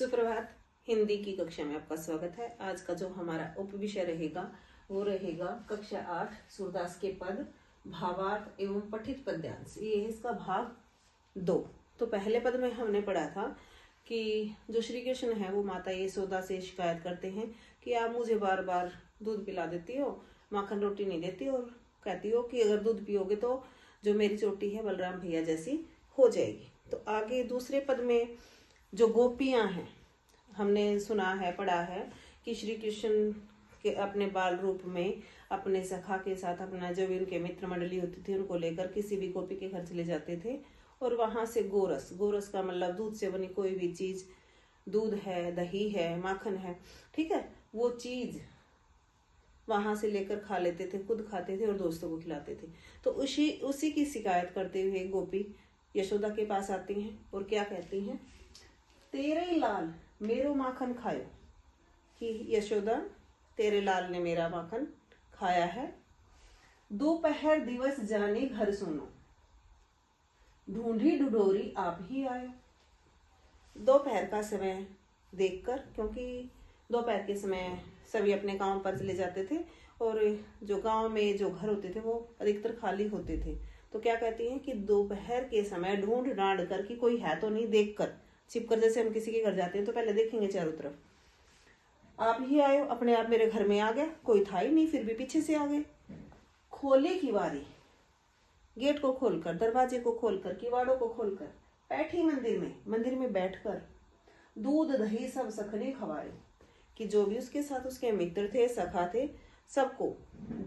सुप्रभात। हिंदी की कक्षा में आपका स्वागत है। आज का जो हमारा उपविषय रहेगा वो रहेगा कक्षा 8 सूरदास के पद, भावार्थ एवं पठित पद्यांश। ये है इसका भाग 2। तो पहले पद में हमने पढ़ा था कि जो श्री कृष्ण है वो माता यशोदा से शिकायत करते हैं कि आप मुझे बार बार दूध पिला देती हो, माखन रोटी नहीं देती और कहती हो कि अगर दूध पियोगे तो जो मेरी चोटी है बलराम भैया जैसी हो जाएगी। तो आगे दूसरे पद में जो गोपियां हैं, हमने सुना है, पढ़ा है कि श्री कृष्ण के अपने बाल रूप में अपने सखा के साथ अपना जो भी उनके मित्र मंडली होती थी उनको लेकर किसी भी गोपी के घर चले जाते थे और वहां से गोरस का मतलब दूध से बनी कोई भी चीज, दूध है, दही है, माखन है, ठीक है, वो चीज वहां से लेकर खा लेते थे, खुद खाते थे और दोस्तों को खिलाते थे। तो उसी की शिकायत करते हुए गोपी यशोदा के पास आती हैं और क्या कहती हैं, तेरे लाल मेरो माखन खायो, कि यशोदा तेरे लाल ने मेरा माखन खाया है। दोपहर दिवस जाने घर सुनो, ढूंढी ढुढोरी आप ही आयो। दोपहर का समय देखकर, क्योंकि दोपहर के समय सभी अपने काम पर चले जाते थे और जो गांव में जो घर होते थे वो अधिकतर खाली होते थे। तो क्या कहती हैं कि दोपहर के समय ढूंढ डांड कर कि कोई है तो नहीं, देखकर छिपकर, जैसे हम किसी के घर जाते हैं तो पहले देखेंगे चारों तरफ, आप ही आए, अपने आप मेरे घर में आ गया, कोई था ही नहीं, फिर भी पीछे से आ गए। खोले की बारी, गेट को खोलकर, दरवाजे को खोलकर, किवाड़ों को खोलकर, बैठी मंदिर में बैठकर दूध दही सब सखने खवाए, कि जो भी उसके साथ उसके मित्र थे, सखा थे, सबको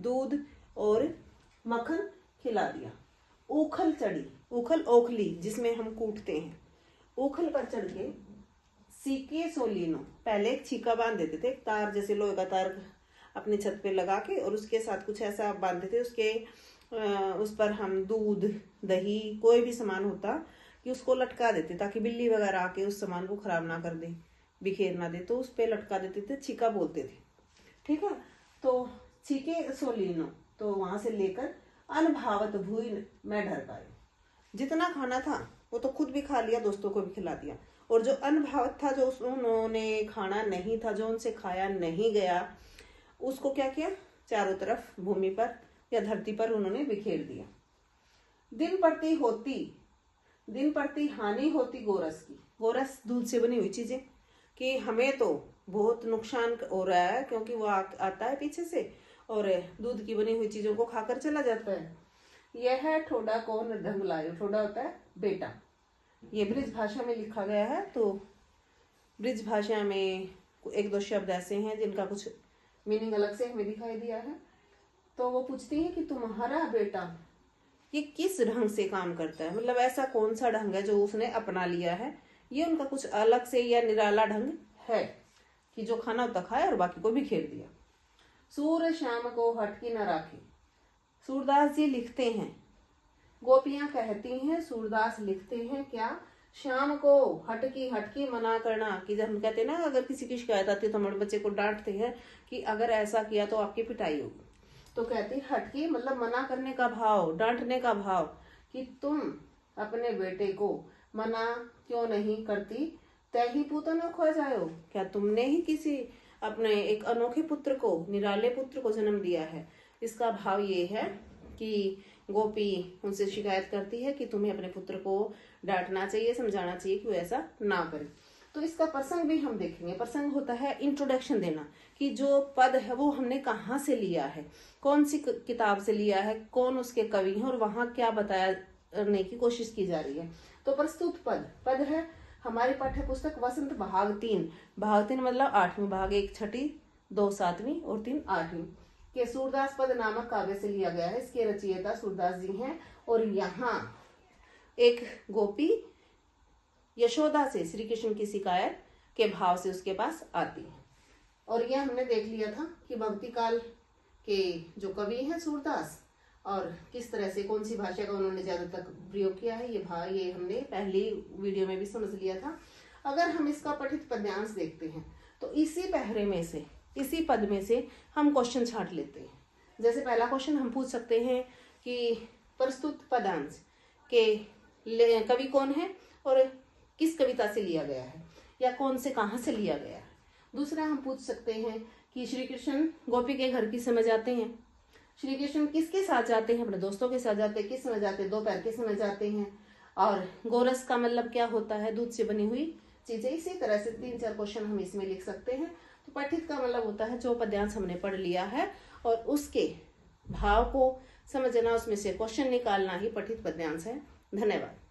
दूध और मक्खन खिला दिया। उखल चढ़ी, उखल ओखली जिसमें हम कूटते हैं, उखल पर चढ़ के सीके सोलीनो, पहले एक छीका बांध देते थे, तार जैसे लोहे का तार अपनी छत पे लगा के, और उसके साथ कुछ ऐसा बांधते थे, उसके उस पर हम दूध दही कोई भी सामान होता कि उसको लटका देते ताकि बिल्ली वगैरह आके उस सामान को खराब ना कर दे, बिखेर ना दे, तो उस पे लटका देते थे, छीका बोलते थे, ठीक है। तो छीके सोलीनो, तो वहां से लेकर अनभावत भूइन मैं ढर पाए, जितना खाना था वो तो खुद भी खा लिया, दोस्तों को भी खिला दिया, और जो अनभावत था, जो उन्होंने खाना नहीं था, जो उनसे खाया नहीं गया, उसको क्या किया, चारों तरफ भूमि पर या धरती पर उन्होंने बिखेर दिया। दिन पड़ती हानि होती गोरस की, गोरस दूध से बनी हुई चीजें, कि हमें तो बहुत नुकसान हो रहा है क्योंकि वो आता है पीछे से और दूध की बनी हुई चीजों को खाकर चला जाता है। यह ठोडा कौन ढंग लायो, ठोडा होता है बेटा, ये ब्रिज भाषा में लिखा गया है। तो ब्रिज भाषा में एक दो शब्द ऐसे हैं जिनका कुछ मीनिंग अलग से हमें दिखाई दिया है। तो वो पूछती है कि तुम्हारा बेटा ये किस ढंग से काम करता है, मतलब ऐसा कौन सा ढंग है जो उसने अपना लिया है, ये उनका कुछ अलग से या निराला ढंग है कि जो खाना होता खाया और बाकी को बिखेर दिया। सूर्य शाम को हटकी न राखी, सूरदास जी लिखते हैं, गोपियां कहती हैं, सूरदास लिखते हैं क्या, शाम को हटकी मना करना, कि जब हम कहते हैं ना अगर किसी की शिकायत आती है तो हमारे बच्चे को डांटते हैं कि अगर ऐसा किया तो आपकी पिटाई होगी, तो कहती हटकी मतलब मना करने का भाव, डांटने का भाव, कि तुम अपने बेटे को मना क्यों नहीं करती, तय ही पूतो न खो जाओ, क्या तुमने ही किसी अपने एक अनोखे पुत्र को, निराले पुत्र को जन्म दिया है। इसका भाव ये है कि गोपी उनसे शिकायत करती है कि तुम्हें अपने पुत्र को डांटना चाहिए, समझाना चाहिए कि वो ऐसा ना करे। तो इसका प्रसंग भी हम देखेंगे। प्रसंग होता है इंट्रोडक्शन देना, कि जो पद है वो हमने कहाँ से लिया है, कौन सी किताब से लिया है, कौन उसके कवि हैं और वहां क्या बताने की कोशिश की जा रही है। तो प्रस्तुत पद है हमारी पाठ्य पुस्तक वसंत भाग 3, भाग 3 मतलब 8वीं, भाग 1 छठी, 2 7वीं और 3 8वीं के सूरदास पद नामक काव्य से लिया गया है। इसके रचयिता सूरदास जी हैं और यहाँ एक गोपी यशोदा से श्री कृष्ण की शिकायत के भाव से उसके पास आती है। और यह हमने देख लिया था कि भक्ति काल के जो कवि हैं सूरदास, और किस तरह से कौन सी भाषा का उन्होंने ज्यादा तक प्रयोग किया है, ये हमने पहली वीडियो में भी समझ लिया था। अगर हम इसका पठित पद्यांश देखते हैं तो इसी पहरे में से, इसी पद में से हम क्वेश्चन छांट लेते हैं। जैसे पहला क्वेश्चन हम पूछ सकते हैं कि प्रस्तुत पदांश के कवि कौन है और किस कविता से लिया गया है, या कौन से कहाँ से लिया गया है। दूसरा हम पूछ सकते हैं कि श्री कृष्ण गोपी के घर किस समय जाते हैं, श्री कृष्ण किसके साथ जाते हैं, अपने दोस्तों के साथ जाते हैं, किस समय जाते हैं, दोपहर के समय जाते हैं, और गोरस का मतलब क्या होता है, दूध से बनी हुई चीजें। इसी तरह से 3-4 क्वेश्चन हम इसमें लिख सकते हैं। तो पठित का मतलब होता है जो पद्यांश हमने पढ़ लिया है और उसके भाव को समझना, उसमें से क्वेश्चन निकालना ही पठित पद्यांश है। धन्यवाद।